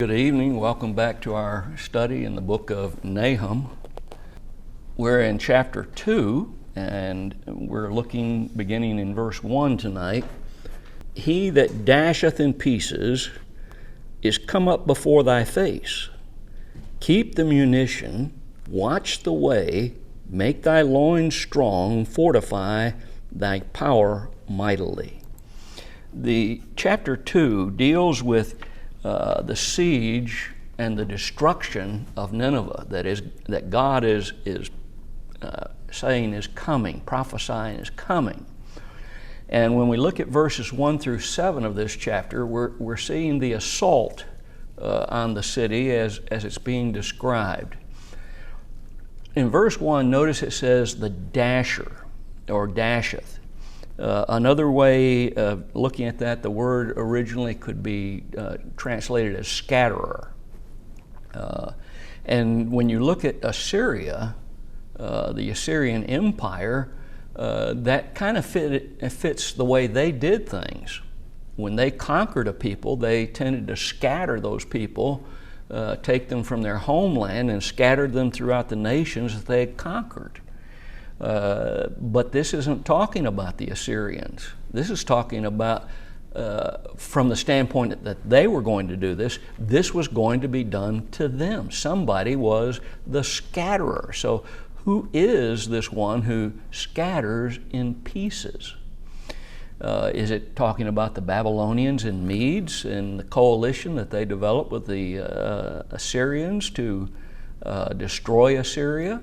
Good evening. Welcome back to our study in the book of Nahum. We're in chapter 2, and we're beginning in verse 1 tonight. He that dasheth in pieces is come up before thy face. Keep the munition, watch the way, make thy loins strong, fortify thy power mightily. The chapter 2 deals with the siege and the destruction of Nineveh that God is saying is coming, prophesying is coming. And when we look at verses 1 through 7 of this chapter, we're seeing the assault on the city as it's being described. In verse 1, notice it says the dasher or dasheth. Another way of looking at that, the word originally could be translated as scatterer. And when you look at Assyria, the Assyrian Empire, that kind of fits the way they did things. When they conquered a people, they tended to scatter those people, take them from their homeland and scattered them throughout the nations that they had conquered. But this isn't talking about the Assyrians. This is talking about, from the standpoint that they were going to do this was going to be done to them. Somebody was the scatterer. So who is this one who scatters in pieces? Is it talking about the Babylonians and Medes and the coalition that they developed with the Assyrians to destroy Assyria?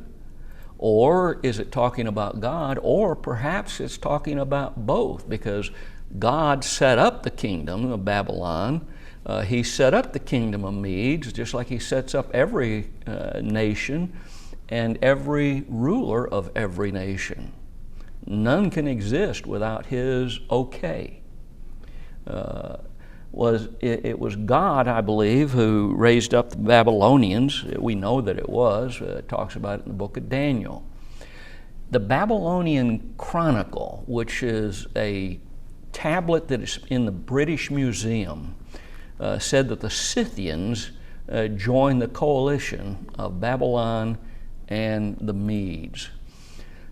Or is it talking about God? Or perhaps it's talking about both, because God set up the kingdom of Babylon. He set up the kingdom of Medes, just like he sets up every nation and every ruler of every nation. None can exist without his okay. It was God, I believe, who raised up the Babylonians. We know that it was. It talks about it in the book of Daniel. The Babylonian Chronicle, which is a tablet that is in the British Museum, said that the Scythians joined the coalition of Babylon and the Medes.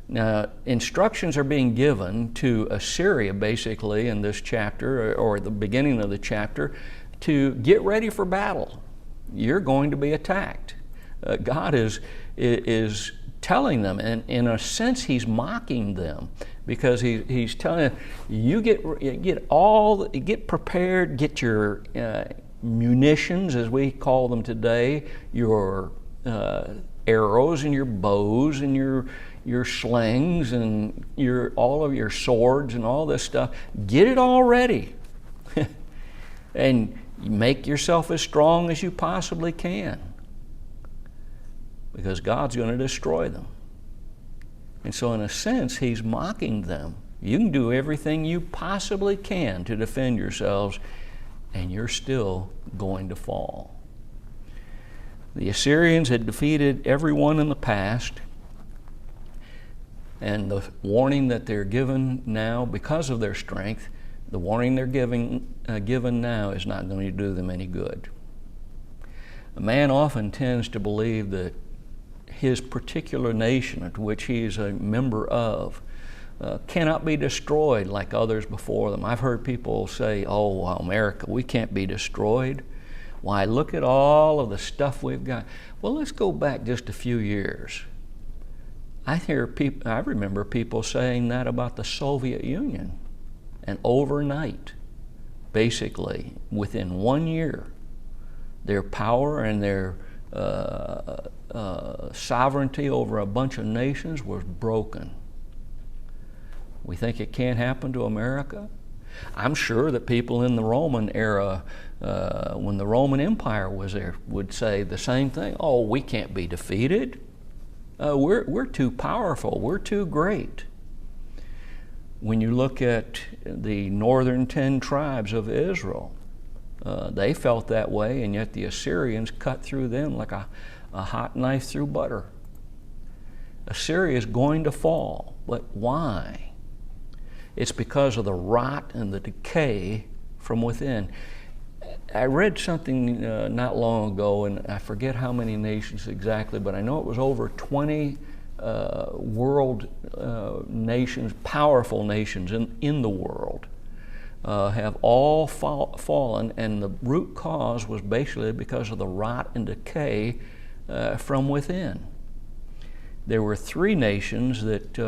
Now, instructions are being given to Assyria, basically, in this chapter, or the beginning of the chapter, to get ready for battle. You're going to be attacked. God is telling them, and in a sense, he's mocking them, because he's telling them, you get prepared, get your munitions, as we call them today, your arrows and your bows and your slings and all of your swords and all this stuff. Get it all ready. And make yourself as strong as you possibly can, because God's going to destroy them. And so in a sense, he's mocking them. You can do everything you possibly can to defend yourselves, and you're still going to fall. The Assyrians had defeated everyone in the past, and the warning that they're given now, because of their strength, the warning they're given now is not going to do them any good. A man often tends to believe that his particular nation, to which he is a member of, cannot be destroyed like others before them. I've heard people say, oh, America, we can't be destroyed. Why, look at all of the stuff we've got. Well, let's go back just a few years. I remember people saying that about the Soviet Union. And overnight, basically, within 1 year, their power and their sovereignty over a bunch of nations was broken. We think it can't happen to America? I'm sure that people in the Roman era, when the Roman Empire was there, would say the same thing. Oh, we can't be defeated. We're too powerful. We're too great. When you look at the northern 10 tribes of Israel, they felt that way, and yet the Assyrians cut through them like a hot knife through butter. Assyria is going to fall, but why? It's because of the rot and the decay from within. I read something not long ago, and I forget how many nations exactly, but I know it was over 20 world nations, powerful nations in the world, have all fallen, and the root cause was basically because of the rot and decay from within. There were 3 nations that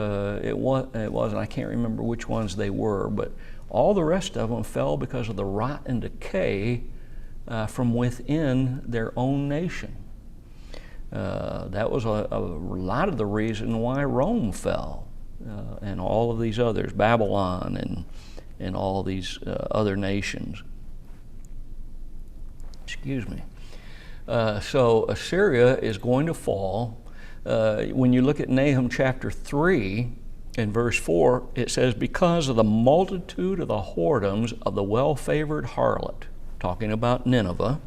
it was, and I can't remember which ones they were, but all the rest of them fell because of the rot and decay from within their own nation. That was a lot of the reason why Rome fell, and all of these others, Babylon and all these other nations. Excuse me. So Assyria is going to fall. When you look at Nahum chapter 3 and verse 4, it says, because of the multitude of the whoredoms of the well-favored harlot, talking about Nineveh,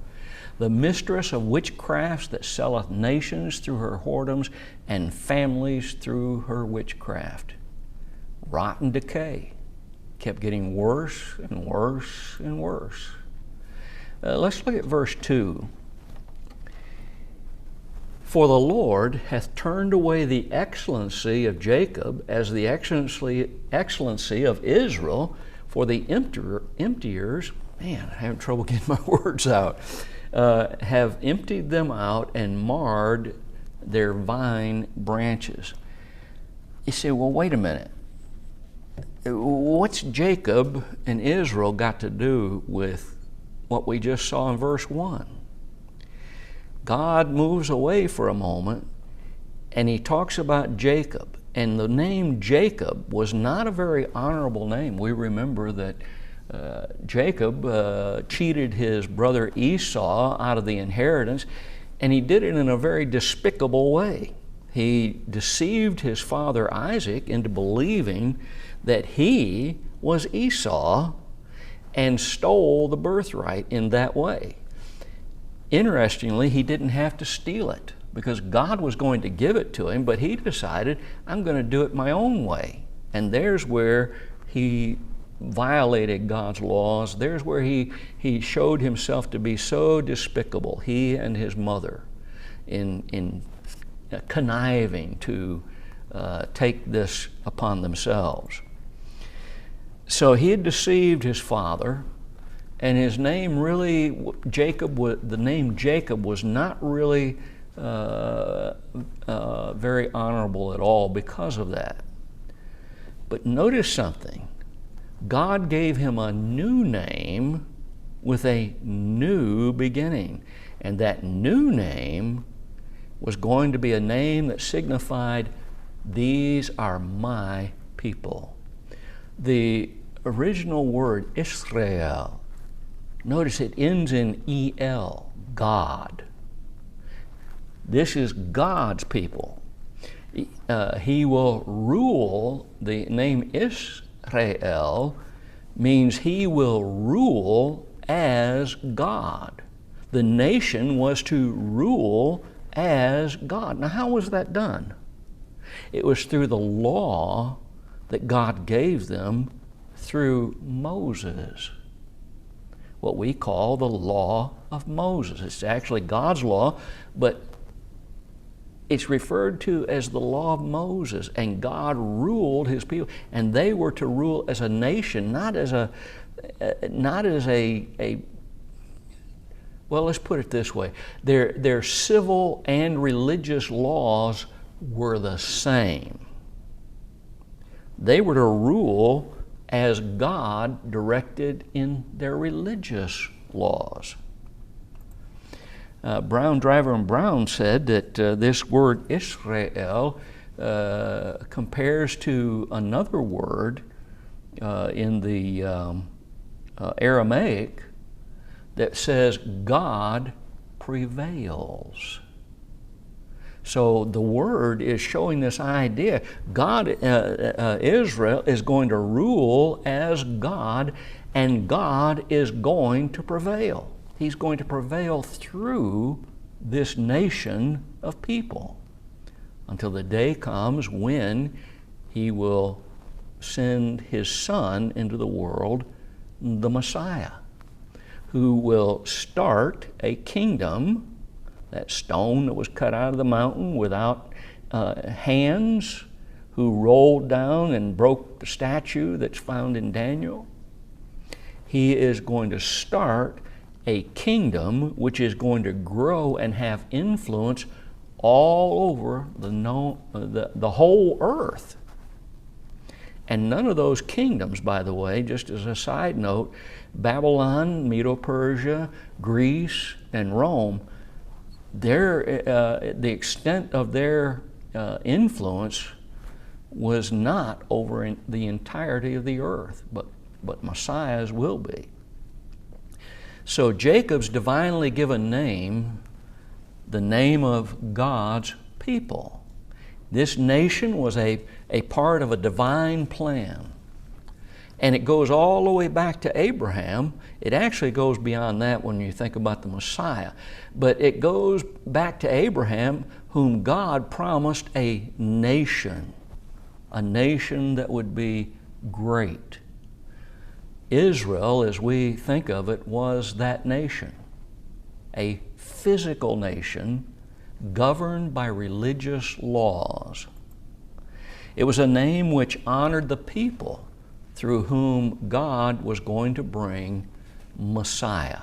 the mistress of witchcrafts that selleth nations through her whoredoms and families through her witchcraft. Rot and decay kept getting worse and worse and worse. Let's look at verse 2. For the Lord hath turned away the excellency of Jacob as the excellency of Israel, for the emptiers, man, I'm having trouble getting my words out, have emptied them out and marred their vine branches. You say, well, wait a minute. What's Jacob and Israel got to do with what we just saw in verse 1? God moves away for a moment, and he talks about Jacob. And the name Jacob was not a very honorable name. We remember that Jacob cheated his brother Esau out of the inheritance, and he did it in a very despicable way. He deceived his father Isaac into believing that he was Esau and stole the birthright in that way. Interestingly, he didn't have to steal it because God was going to give it to him, but he decided, I'm going to do it my own way. And there's where he violated God's laws. There's where he showed himself to be so despicable, he and his mother, in conniving to take this upon themselves. So he had deceived his father, and his name really, the name Jacob was not really very honorable at all because of that. But notice something. God gave him a new name with a new beginning. And that new name was going to be a name that signified, these are my people. The original word Israel, notice it ends in E-L, God. This is God's people. He will rule. The name Israel means he will rule as God. The nation was to rule as God. Now, how was that done? It was through the law that God gave them through Moses, what we call the law of Moses. It's actually God's law, but it's referred to as the law of Moses, and God ruled his people, and they were to rule as a nation, not as a well, let's put it this way. Their civil and religious laws were the same. They were to rule as God directed in their religious laws. Driver and Brown said that this word Israel compares to another word in the Aramaic that says God prevails. So the word is showing this idea. Israel is going to rule as God, and God is going to prevail. He's going to prevail through this nation of people until the day comes when he will send his Son into the world, the Messiah. who will start a kingdom, that stone that was cut out of the mountain without hands, who rolled down and broke the statue that's found in Daniel. He is going to start a kingdom which is going to grow and have influence all over the whole earth. And none of those kingdoms, by the way, just as a side note, Babylon, Medo-Persia, Greece, and Rome, the extent of their influence was not over the entirety of the earth, but Messiah's will be. So Jacob's divinely given name, the name of God's people. This nation was a part of a divine plan. And it goes all the way back to Abraham. It actually goes beyond that when you think about the Messiah. But it goes back to Abraham, whom God promised a nation that would be great. Israel, as we think of it, was that nation, a physical nation governed by religious laws. It was a name which honored the people through whom God was going to bring Messiah.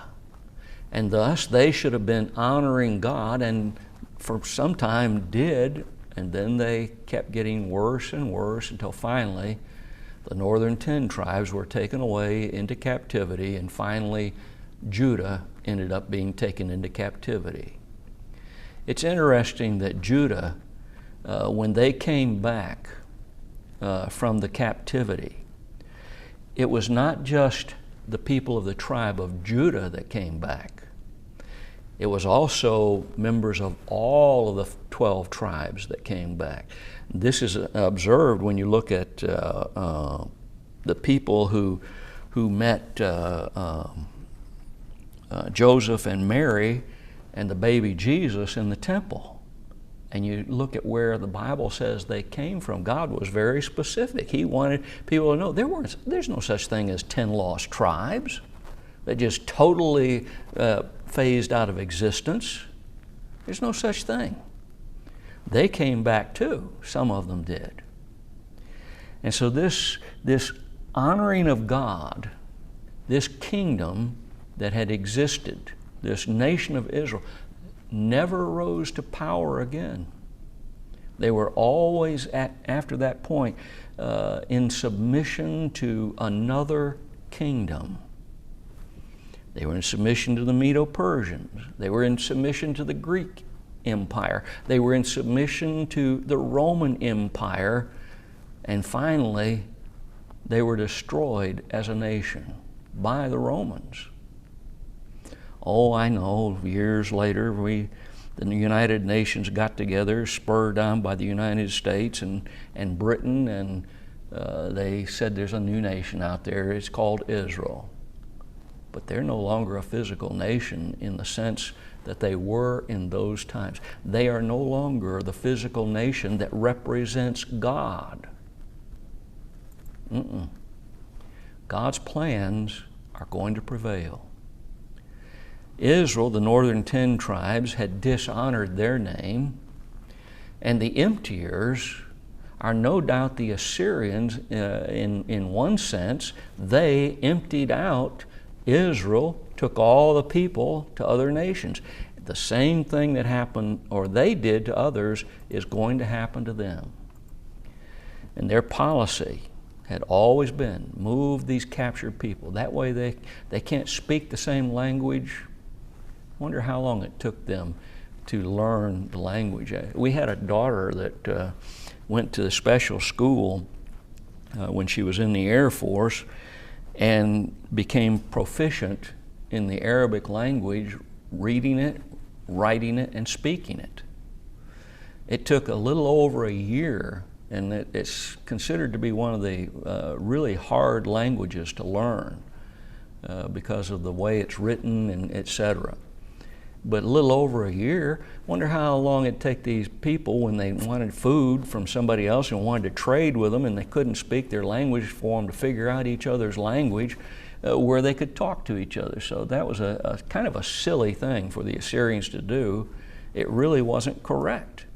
And thus they should have been honoring God, and for some time did, and then they kept getting worse and worse until finally the northern 10 tribes were taken away into captivity, and finally Judah ended up being taken into captivity. It's interesting that Judah, when they came back from the captivity, it was not just the people of the tribe of Judah that came back. It was also members of all of the 12 tribes that came back. This is observed when you look at the people who met Joseph and Mary and the baby Jesus in the temple. And you look at where the Bible says they came from. God was very specific. He wanted people to know there's no such thing as 10 lost tribes that just totally phased out of existence. There's no such thing. They came back too. Some of them did. And so this honoring of God, this kingdom that had existed, this nation of Israel, never rose to power again. They were always, after that point, in submission to another kingdom. They were in submission to the Medo-Persians. They were in submission to the Greek Empire. They were in submission to the Roman Empire. And finally, they were destroyed as a nation by the Romans. Oh, I know, years later, the United Nations got together, spurred on by the United States and Britain, and they said there's a new nation out there. It's called Israel. But they're no longer a physical nation in the sense that they were in those times. They are no longer the physical nation that represents God. God's plans are going to prevail. Israel, the northern 10 tribes, had dishonored their name, and the emptiers are no doubt the Assyrians in one sense. They emptied out Israel, took all the people to other nations. The same thing that happened, or they did to others, is going to happen to them. And their policy had always been move these captured people. That way they can't speak the same language. Wonder how long it took them to learn the language. We had a daughter that went to the special school when she was in the Air Force and became proficient in the Arabic language, reading it, writing it, and speaking it. It took a little over a year, and it's considered to be one of the really hard languages to learn because of the way it's written and etc. But a little over a year. Wonder how long it'd take these people when they wanted food from somebody else and wanted to trade with them and they couldn't speak their language for them to figure out each other's language. where they could talk to each other. So that was a kind of a silly thing for the Assyrians to do. It really wasn't correct.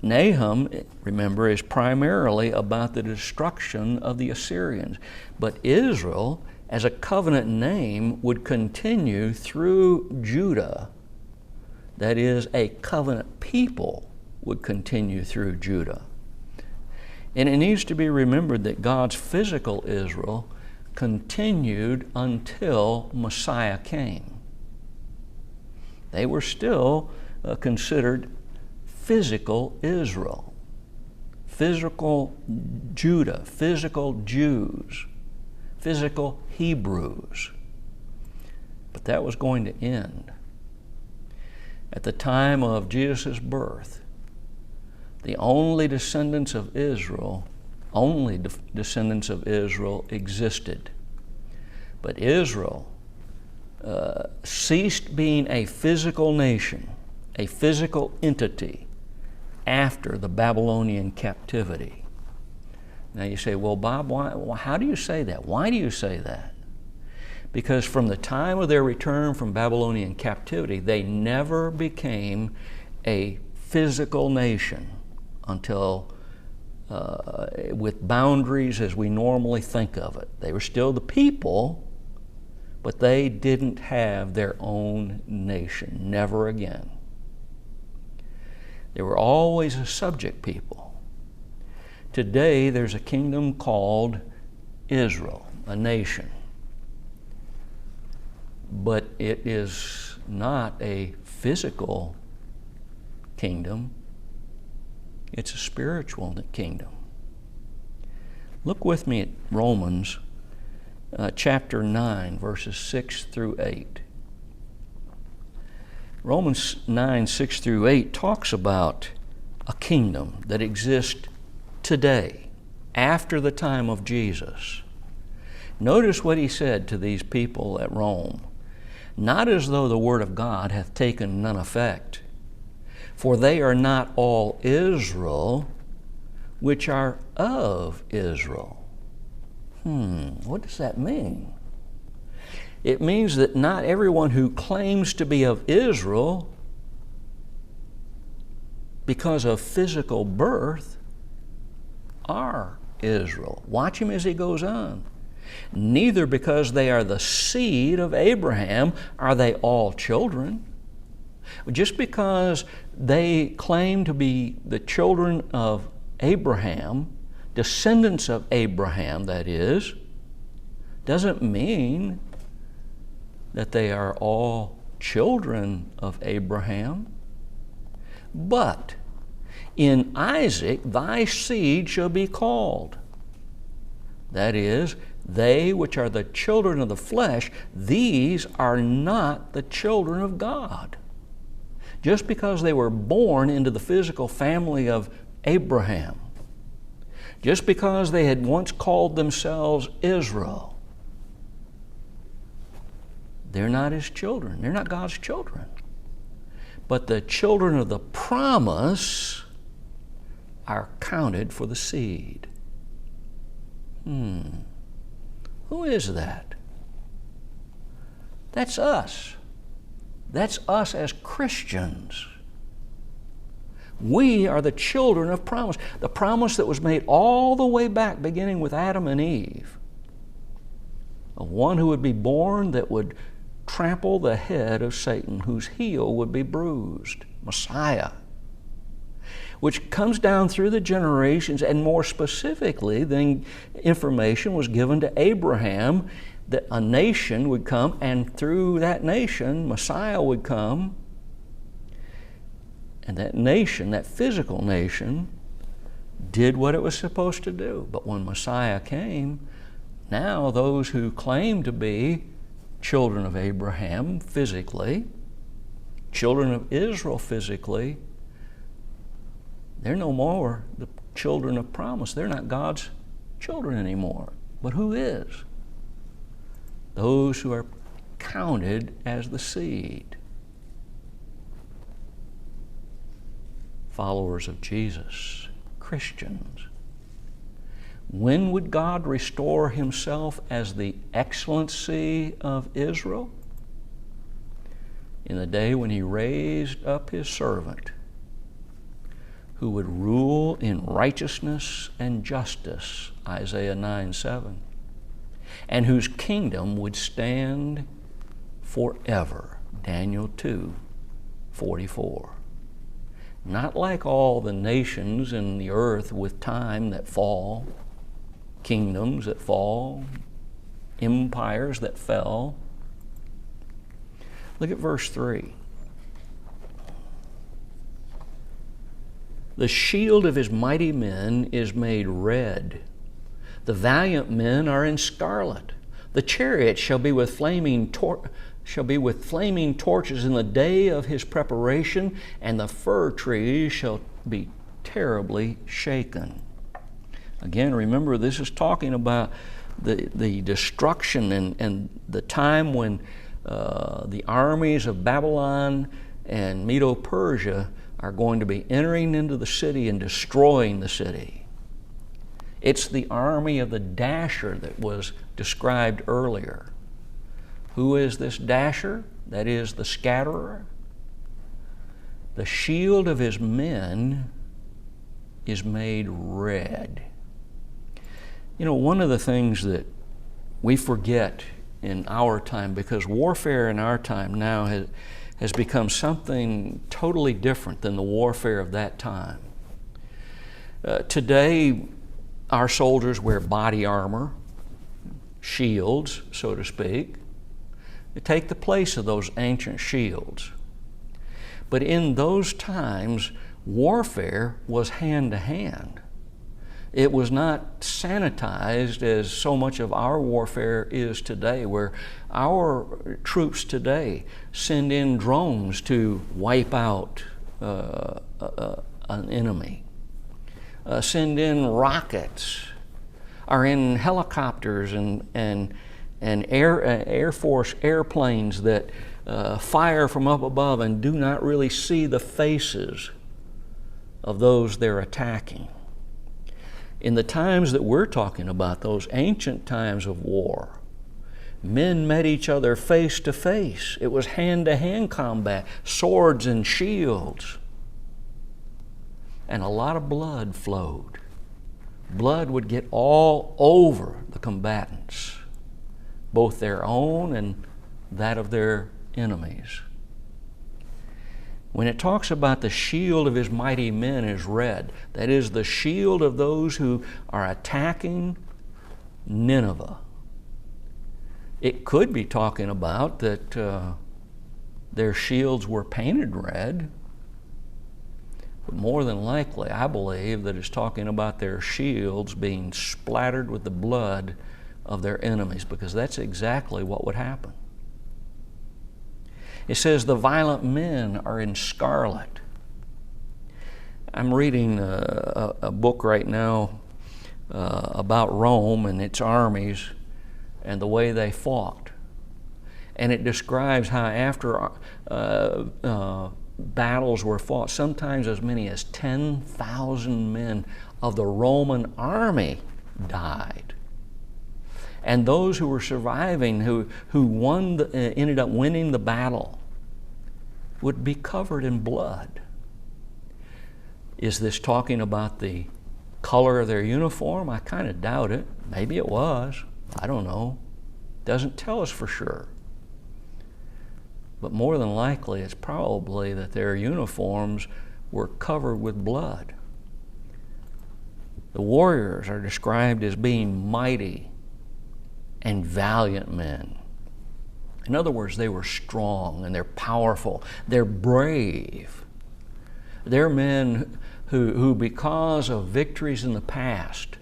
Nahum, remember, is primarily about the destruction of the Assyrians. But Israel, as a covenant name, would continue through Judah. That is, a covenant people would continue through Judah. And it needs to be remembered that God's physical Israel continued until Messiah came. They were still considered physical Israel, physical Judah, physical Jews, physical Hebrews. But that was going to end. At the time of Jesus' birth, the only descendants of Israel existed. But Israel ceased being a physical nation, a physical entity, after the Babylonian captivity. Now you say, well, Bob, how do you say that? Why do you say that? Because from the time of their return from Babylonian captivity, they never became a physical nation until with boundaries as we normally think of it. They were still the people, but they didn't have their own nation, never again. They were always a subject people. Today, there's a kingdom called Israel, a nation. But it is not a physical kingdom. It's a spiritual kingdom. Look with me at Romans chapter 9, verses 6 through 8. Romans 9, 6 through 8 talks about a kingdom that exists today, after the time of Jesus. Notice what he said to these people at Rome. Not as though the word of God hath taken none effect, for they are not all Israel which are of Israel. What does that mean? It means that not everyone who claims to be of Israel because of physical birth are Israel. Watch him as he goes on. Neither because they are the seed of Abraham are they all children. Just because they claim to be the children of Abraham, descendants of Abraham, that is, doesn't mean that they are all children of Abraham. But in Isaac thy seed shall be called. That is, they which are the children of the flesh, these are not the children of God. Just because they were born into the physical family of Abraham, just because they had once called themselves Israel, they're not his children. They're not God's children. But the children of the promise are counted for the seed. Who is that? That's us. That's us as Christians. We are the children of promise. The promise that was made all the way back, beginning with Adam and Eve, of one who would be born that would trample the head of Satan, whose heel would be bruised, Messiah, which comes down through the generations, and more specifically, then information was given to Abraham that a nation would come, and through that nation, Messiah would come, and that nation, that physical nation, did what it was supposed to do. But when Messiah came, now those who claim to be children of Abraham physically, children of Israel physically, they're no more the children of promise. They're not God's children anymore. But who is? Those who are counted as the seed. Followers of Jesus, Christians. When would God restore himself as the excellency of Israel? In the day when he raised up his servant, who would rule in righteousness and justice, Isaiah 9:7, and whose kingdom would stand forever, Daniel 2:44. Not like all the nations in the earth with time that fall, kingdoms that fall, empires that fell. Look at verse 3. The shield of his mighty men is made red. The valiant men are in scarlet. The chariots shall be with flaming torches in the day of his preparation, and the fir trees shall be terribly shaken. Again, remember, this is talking about the destruction and the time when the armies of Babylon and Medo-Persia are going to be entering into the city and destroying the city. It's the army of the dasher that was described earlier. Who is this dasher? That is the scatterer. The shield of his men is made red. You know, one of the things that we forget in our time, because warfare in our time now has become something totally different than the warfare of that time. Today, our soldiers wear body armor, shields, so to speak. They take the place of those ancient shields. But in those times, warfare was hand to hand. It was not sanitized as so much of our warfare is today, where our troops today send in drones to wipe out an enemy, send in rockets, are in helicopters and Air Force airplanes that fire from up above and do not really see the faces of those they're attacking. In the times that we're talking about, those ancient times of war, men met each other face to face. It was hand-to-hand combat, swords and shields. And a lot of blood flowed. Blood would get all over the combatants, both their own and that of their enemies. When it talks about the shield of his mighty men is red, that is the shield of those who are attacking Nineveh. It could be talking about that their shields were painted red, but more than likely, I believe that it's talking about their shields being splattered with the blood of their enemies, because that's exactly what would happen. It says the violent men are in scarlet. I'm reading a book right now about Rome and its armies and the way they fought. And it describes how after battles were fought, sometimes as many as 10,000 men of the Roman army died. And those who were surviving, who ended up winning the battle, would be covered in blood. Is this talking about the color of their uniform? I kind of doubt it. Maybe it was. I don't know. Doesn't tell us for sure. But more than likely, it's probably that their uniforms were covered with blood. The warriors are described as being mighty and valiant men. In other words, they were strong and they're powerful. They're brave. They're men who because of victories in the past,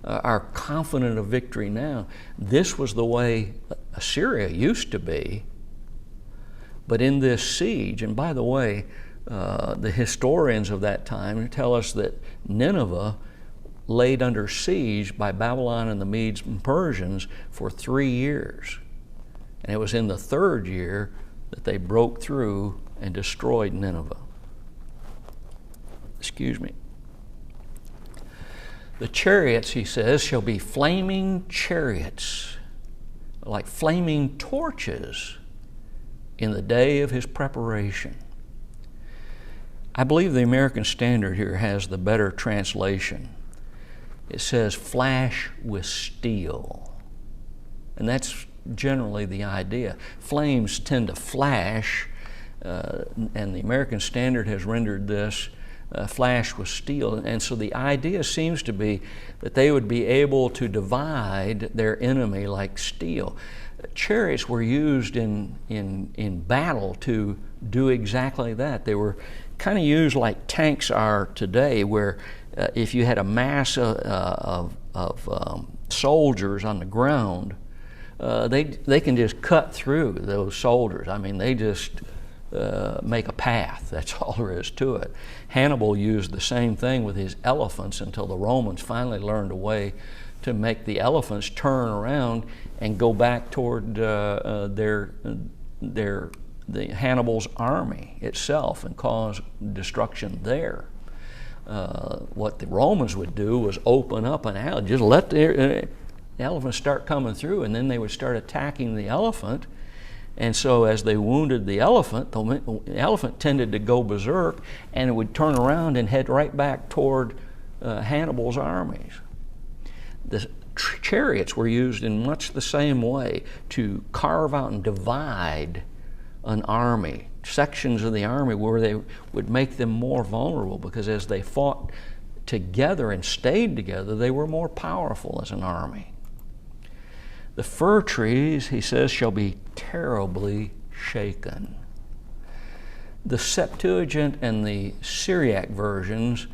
are confident of victory now. This was the way Assyria used to be. But in this siege, and by the way, the historians of that time tell us that Nineveh laid under siege by Babylon and the Medes and Persians for 3 years. And it was in the 3rd year that they broke through and destroyed Nineveh. Excuse me. The chariots, he says, shall be flaming chariots, like flaming torches in the day of his preparation. I believe the American Standard here has the better translation. It says flash with steel. And that's generally the idea. Flames tend to flash, and the American Standard has rendered this flash with steel. And so the idea seems to be that they would be able to divide their enemy like steel. Chariots were used in battle to do exactly that. They were kind of used like tanks are today, where if you had a mass of soldiers on the ground, they can just cut through those soldiers. I mean, they just make a path. That's all there is to it. Hannibal used the same thing with his elephants until the Romans finally learned a way to make the elephants turn around and go back toward Hannibal's army itself and cause destruction there. What the Romans would do was open up an alley, just let the elephants start coming through, and then they would start attacking the elephant. And so as they wounded the elephant tended to go berserk, and it would turn around and head right back toward Hannibal's armies. The chariots were used in much the same way to carve out and divide an army, sections of the army where they would make them more vulnerable, because as they fought together and stayed together, they were more powerful as an army. The fir trees, he says, shall be terribly shaken. The Septuagint and the Syriac versions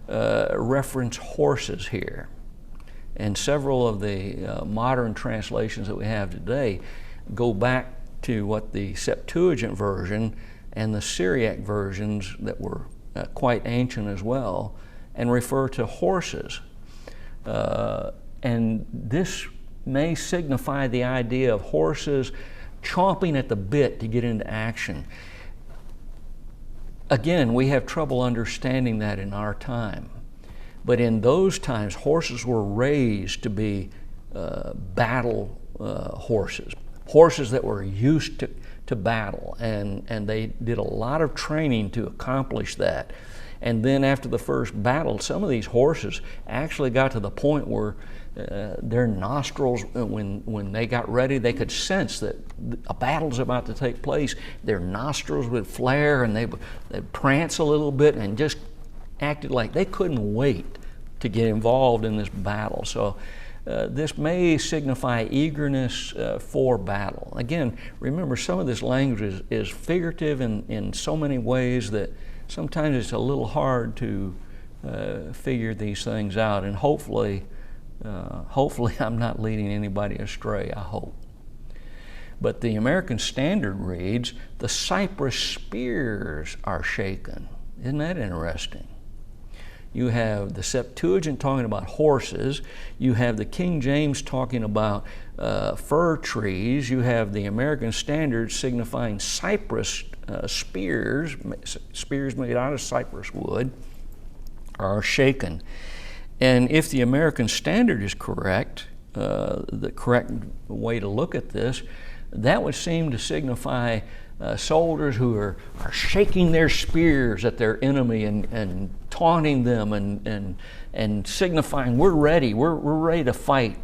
reference horses here. And several of the modern translations that we have today go back to what the Septuagint version and the Syriac versions that were quite ancient as well, and refer to horses. And this may signify the idea of horses chomping at the bit to get into action. Again, we have trouble understanding that in our time. But in those times, horses were raised to be battle horses that were used to battle, and they did a lot of training to accomplish that. And then after the first battle, some of these horses actually got to the point where their nostrils, when they got ready, they could sense that a battle's about to take place. Their nostrils would flare, and they'd prance a little bit, and just acted like they couldn't wait to get involved in this battle. So this may signify eagerness for battle. Again, remember, some of this language is figurative in so many ways that sometimes it's a little hard to figure these things out, and hopefully I'm not leading anybody astray, I hope. But the American Standard reads, the cypress spears are shaken. Isn't that interesting? You have the Septuagint talking about horses. You have the King James talking about fir trees. You have the American Standard signifying cypress spears made out of cypress wood are shaken. And if the American Standard is correct, the correct way to look at this, that would seem to signify soldiers who are shaking their spears at their enemy and taunting them and signifying, we're ready to fight,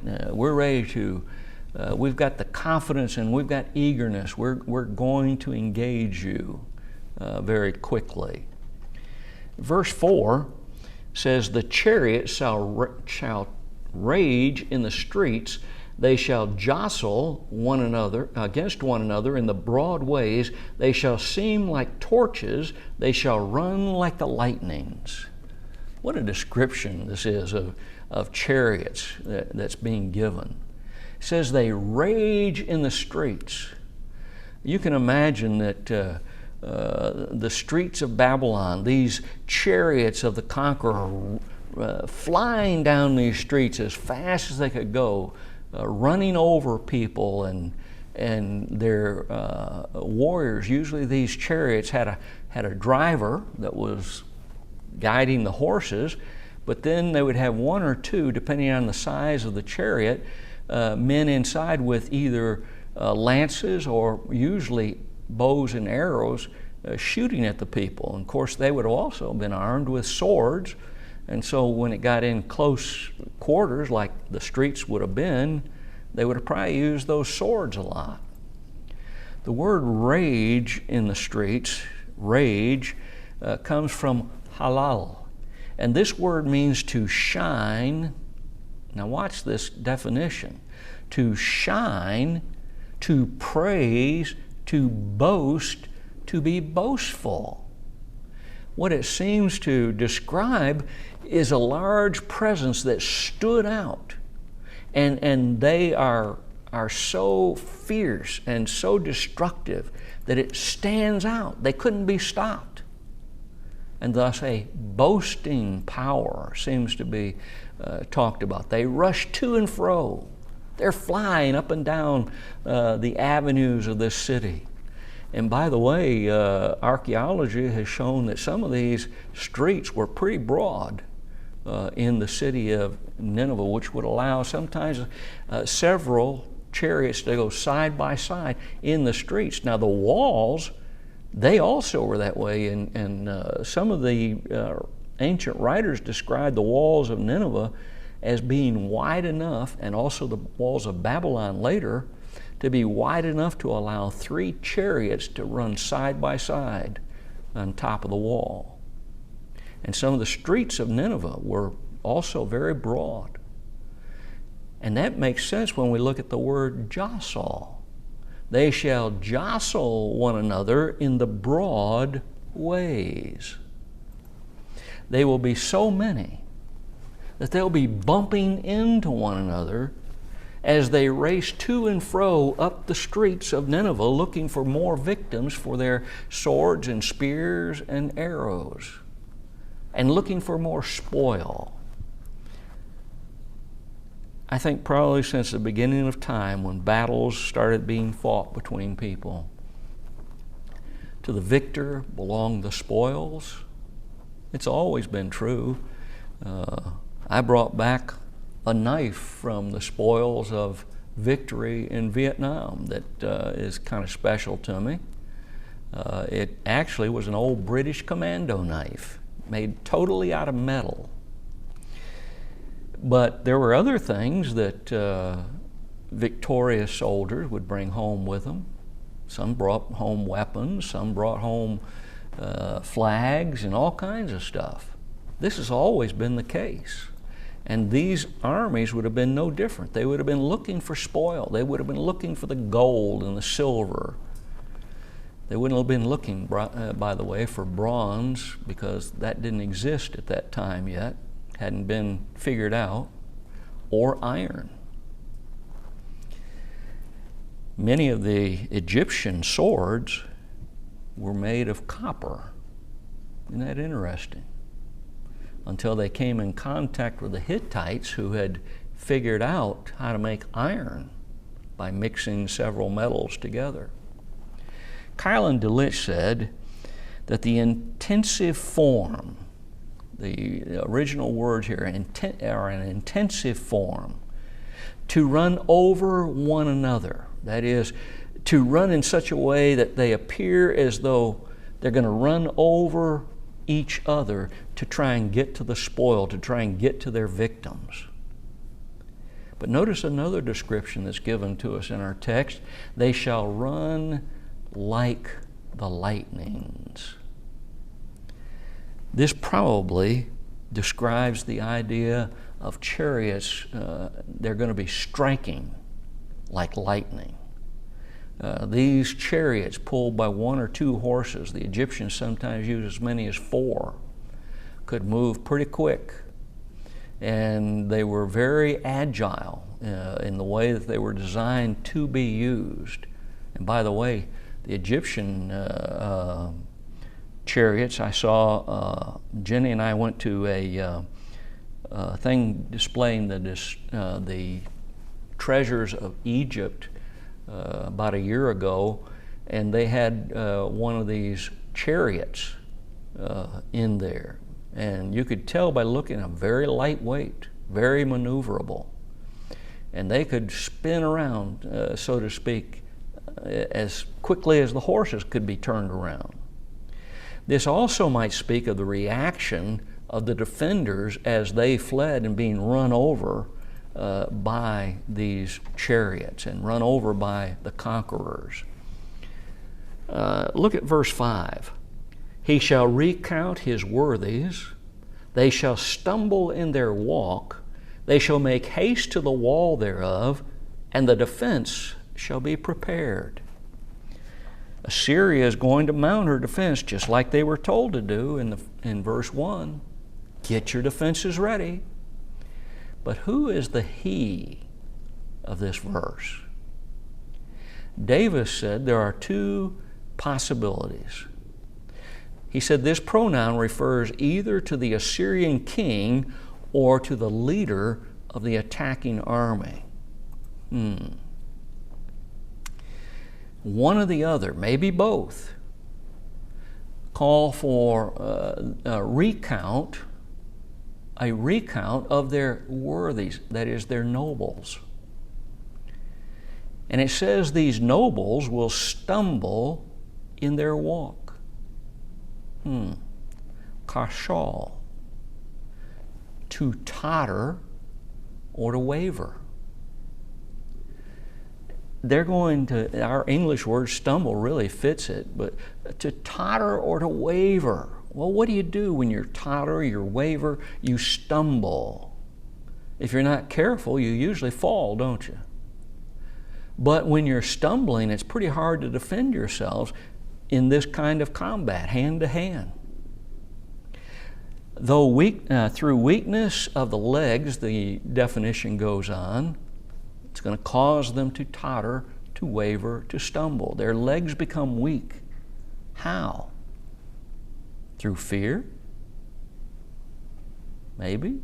we've got the confidence and we've got eagerness, we're going to engage you very quickly. Verse 4 says, the chariots shall rage in the streets, they shall jostle one another against one another in the broad ways, they shall seem like torches, they shall run like the lightnings. What a description this is of chariots that's being given. It says they rage in the streets. You can imagine that the streets of Babylon, these chariots of the conqueror flying down these streets as fast as they could go, running over people, and their warriors. Usually these chariots had a driver that was guiding the horses, But then they would have one or two, depending on the size of the chariot, men inside with either lances or usually bows and arrows shooting at the people. And of course, they would have also been armed with swords. And so when it got in close quarters, like the streets would have been, they would have probably used those swords a lot. The word rage in the streets, rage, comes from halal. And this word means to shine. Now watch this definition. To shine, to praise, to boast, to be boastful. What it seems to describe is a large presence that stood out. And they are so fierce and so destructive that it stands out. They couldn't be stopped. And thus a boasting power seems to be talked about. They rush to and fro. They're flying up and down the avenues of this city. And by the way, archaeology has shown that some of these streets were pretty broad in the city of Nineveh, which would allow sometimes several chariots to go side by side in the streets. Now the walls, they also were that way, and some of the ancient writers described the walls of Nineveh as being wide enough, and also the walls of Babylon later, to be wide enough to allow 3 chariots to run side by side on top of the wall. And some of the streets of Nineveh were also very broad. And that makes sense when we look at the word jostle. They shall jostle one another in the broad ways. They will be so many that they'll be bumping into one another as they race to and fro up the streets of Nineveh looking for more victims for their swords and spears and arrows, and looking for more spoil. I think probably since the beginning of time, when battles started being fought between people, to the victor belong the spoils. It's always been true. I brought back a knife from the spoils of victory in Vietnam that is kind of special to me. It actually was an old British commando knife made totally out of metal. But there were other things that victorious soldiers would bring home with them. Some brought home weapons, some brought home flags and all kinds of stuff. This has always been the case. And these armies would have been no different. They would have been looking for spoil. They would have been looking for the gold and the silver. They wouldn't have been looking, by the way, for bronze, because that didn't exist at that time yet, hadn't been figured out, or iron. Many of the Egyptian swords were made of copper. Isn't that interesting? Until they came in contact with the Hittites, who had figured out how to make iron by mixing several metals together. Kylan DeLitch said that the intensive form, the original words here are an intensive form, to run over one another. That is, to run in such a way that they appear as though they're going to run over each other to try and get to the spoil, to try and get to their victims. But notice another description that's given to us in our text. They shall run like the lightnings. This probably describes the idea of chariots. They're going to be striking like lightning. These chariots pulled by 1 or 2 horses, the Egyptians sometimes used as many as 4, could move pretty quick. And they were very agile in the way that they were designed to be used. And by the way, the Egyptian chariots, I saw, Jenny and I went to a thing displaying the treasures of Egypt about a year ago, and they had one of these chariots in there. And you could tell by looking at them, very lightweight, very maneuverable. And they could spin around, so to speak, as quickly as the horses could be turned around. This also might speak of the reaction of the defenders as they fled and being run over by these chariots and run over by the conquerors. Look at verse 5. He shall recount his worthies. They shall stumble in their walk. They shall make haste to the wall thereof, and the defense shall be prepared. Assyria is going to mount her defense just like they were told to do in verse 1. Get your defenses ready. But who is the he of this verse? Davis said there are two possibilities. He said this pronoun refers either to the Assyrian king or to the leader of the attacking army. One or the other, maybe both, call for a recount of their worthies, that is, their nobles. And it says these nobles will stumble in their walk. Kashal, to totter or to waver. They're going to, our English word stumble really fits it, but to totter or to waver. Well, what do you do when you totter, you waver, you stumble? If you're not careful, you usually fall, don't you? But when you're stumbling, it's pretty hard to defend yourselves in this kind of combat, hand to hand. Though through weakness of the legs, the definition goes on, it's going to cause them to totter, to waver, to stumble. Their legs become weak. How? Through fear? Maybe.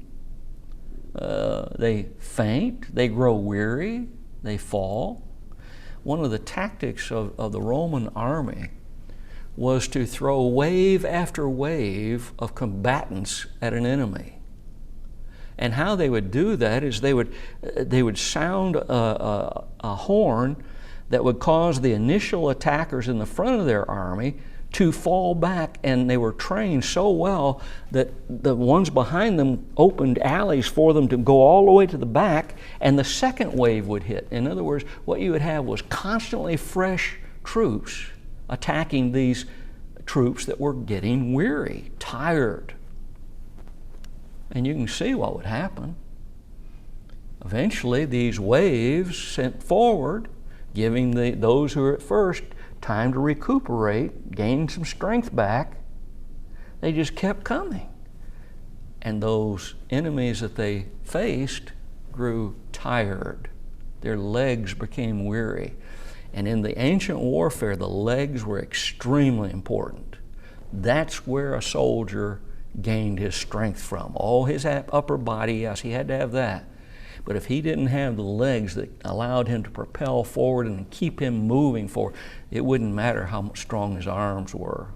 They faint, they grow weary, they fall. One of the tactics of the Roman army was to throw wave after wave of combatants at an enemy. And how they would do that is they would sound a horn that would cause the initial attackers in the front of their army to fall back, and they were trained so well that the ones behind them opened alleys for them to go all the way to the back, and the second wave would hit. In other words, what you would have was constantly fresh troops attacking these troops that were getting weary, tired. And you can see what would happen. Eventually, these waves sent forward, giving those who are at first time to recuperate, gain some strength back. They just kept coming. And those enemies that they faced grew tired. Their legs became weary. And in the ancient warfare, the legs were extremely important. That's where a soldier gained his strength from. All his upper body, yes, he had to have that. But if he didn't have the legs that allowed him to propel forward and keep him moving forward, it wouldn't matter how strong his arms were.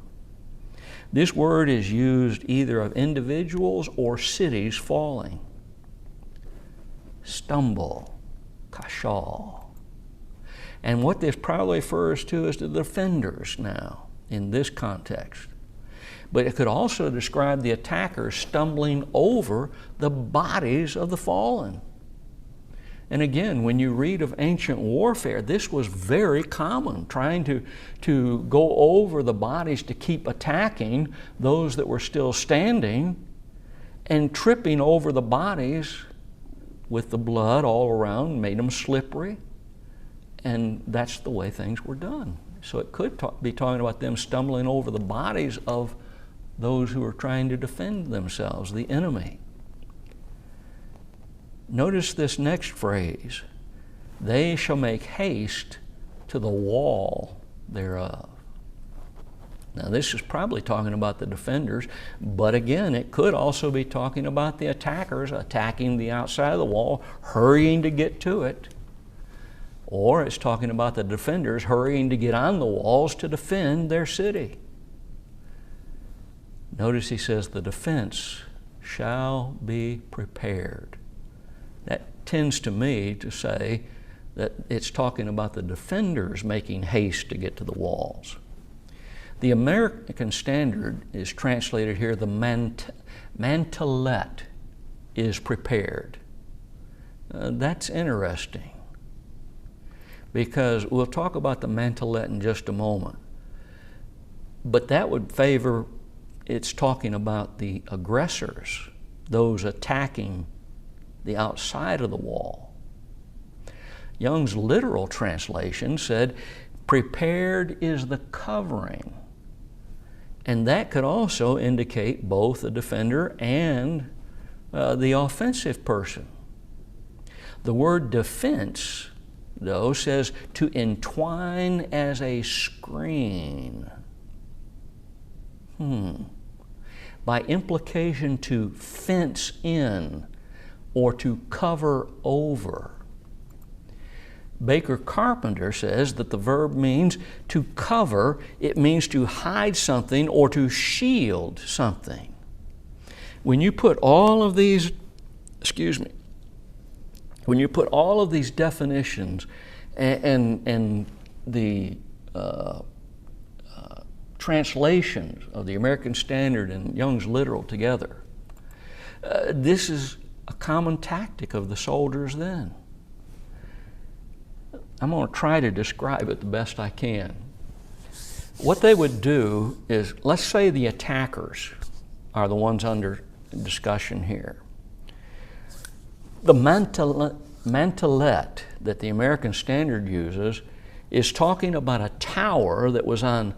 This word is used either of individuals or cities falling. Stumble, kashal. And what this probably refers to is the defenders now in this context. But it could also describe the attackers stumbling over the bodies of the fallen. And again, when you read of ancient warfare, this was very common, trying to go over the bodies to keep attacking those that were still standing and tripping over the bodies with the blood all around, made them slippery. And that's the way things were done. So it could be talking about them stumbling over the bodies of those who are trying to defend themselves, the enemy. Notice this next phrase, they shall make haste to the wall thereof. Now this is probably talking about the defenders, but again, it could also be talking about the attackers attacking the outside of the wall, hurrying to get to it. Or it's talking about the defenders hurrying to get on the walls to defend their city. Notice he says the defense shall be prepared. That tends to me to say that it's talking about the defenders making haste to get to the walls. The American Standard is translated here, the mantelet is prepared. That's interesting, because we'll talk about the mantelet in just a moment. But that would favor, it's talking about the aggressors, those attacking the outside of the wall. Young's literal translation said, prepared is the covering. And that could also indicate both the defender and the offensive person. The word defense, though, says to entwine as a screen. By implication, to fence in or to cover over. Baker Carpenter says that the verb means to cover, it means to hide something or to shield something. When you put all of these, when you put all of these definitions and the translations of the American Standard and Young's literal together, this is a common tactic of the soldiers then. I'm going to try to describe it the best I can. What they would do is, let's say the attackers are the ones under discussion here. The mantelet that the American Standard uses is talking about a tower that was on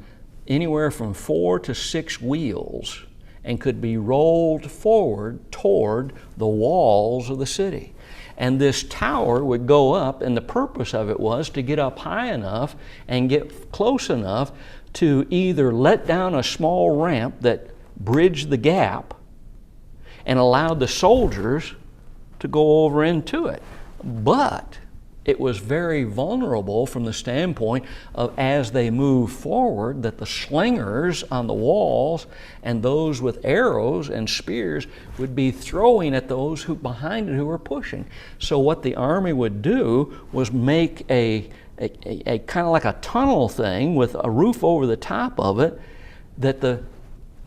anywhere from 4 to 6 wheels and could be rolled forward toward the walls of the city. And this tower would go up, and the purpose of it was to get up high enough and get close enough to either let down a small ramp that bridged the gap and allowed the soldiers to go over into it. But it was very vulnerable from the standpoint of, as they moved forward, that the slingers on the walls and those with arrows and spears would be throwing at those who behind it who were pushing. So what the army would do was make a kind of like a tunnel thing with a roof over the top of it, that the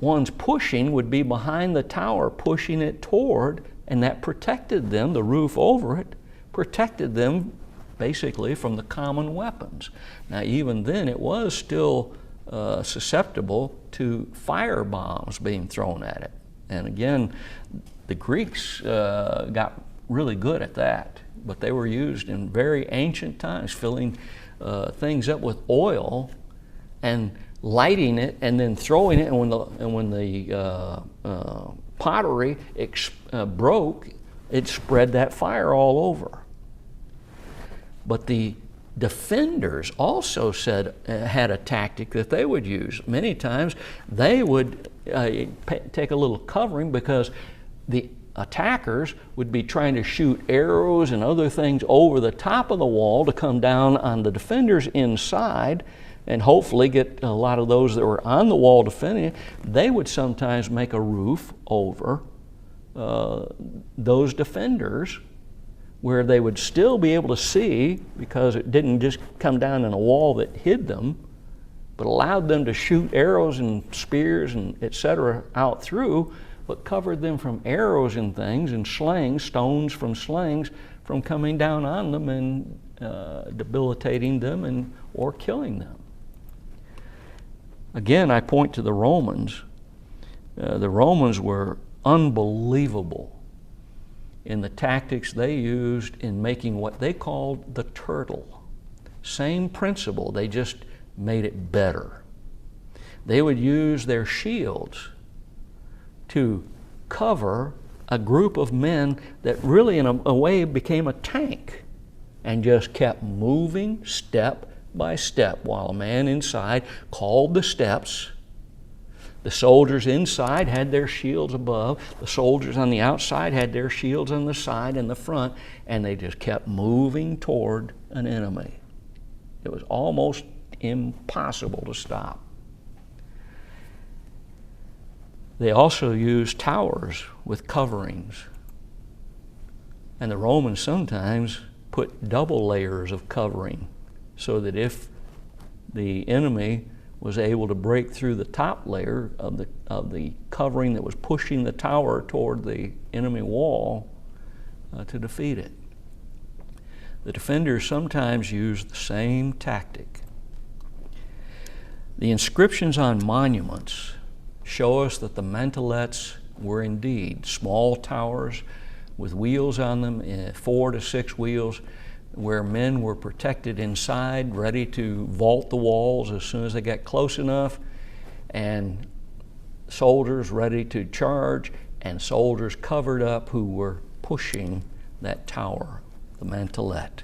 ones pushing would be behind the tower pushing it toward, and that protected them, the roof over it, protected them basically from the common weapons. Now even then it was still susceptible to fire bombs being thrown at it. And again, the Greeks got really good at that, but they were used in very ancient times, filling things up with oil and lighting it and then throwing it, and when the pottery broke, it spread that fire all over. But the defenders also had a tactic that they would use. Many times they would take a little covering, because the attackers would be trying to shoot arrows and other things over the top of the wall to come down on the defenders inside and hopefully get a lot of those that were on the wall defending it. They would sometimes make a roof over those defenders, where they would still be able to see, because it didn't just come down in a wall that hid them, but allowed them to shoot arrows and spears and etc. out through, but covered them from arrows and things and slings, stones from slings, from coming down on them and debilitating them or killing them. Again, I point to the Romans. The Romans were unbelievable in the tactics they used in making what they called the turtle. Same principle, they just made it better. They would use their shields to cover a group of men that really in a way became a tank, and just kept moving step by step while a man inside called the steps. The soldiers inside had their shields above. The soldiers on the outside had their shields on the side and the front, and they just kept moving toward an enemy. It was almost impossible to stop. They also used towers with coverings. And the Romans sometimes put double layers of covering so that if the enemy was able to break through the top layer of the covering that was pushing the tower toward the enemy wall, to defeat it. The defenders sometimes used the same tactic. The inscriptions on monuments show us that the mantelets were indeed small towers with wheels on them, 4 to 6 wheels, where men were protected inside, ready to vault the walls as soon as they got close enough, and soldiers ready to charge, and soldiers covered up who were pushing that tower, the mantelet.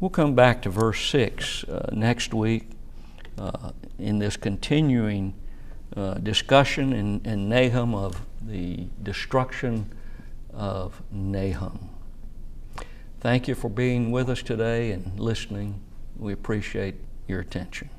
We'll come back to verse 6 next week in this continuing discussion in Nahum of the destruction of Nahum. Thank you for being with us today and listening. We appreciate your attention.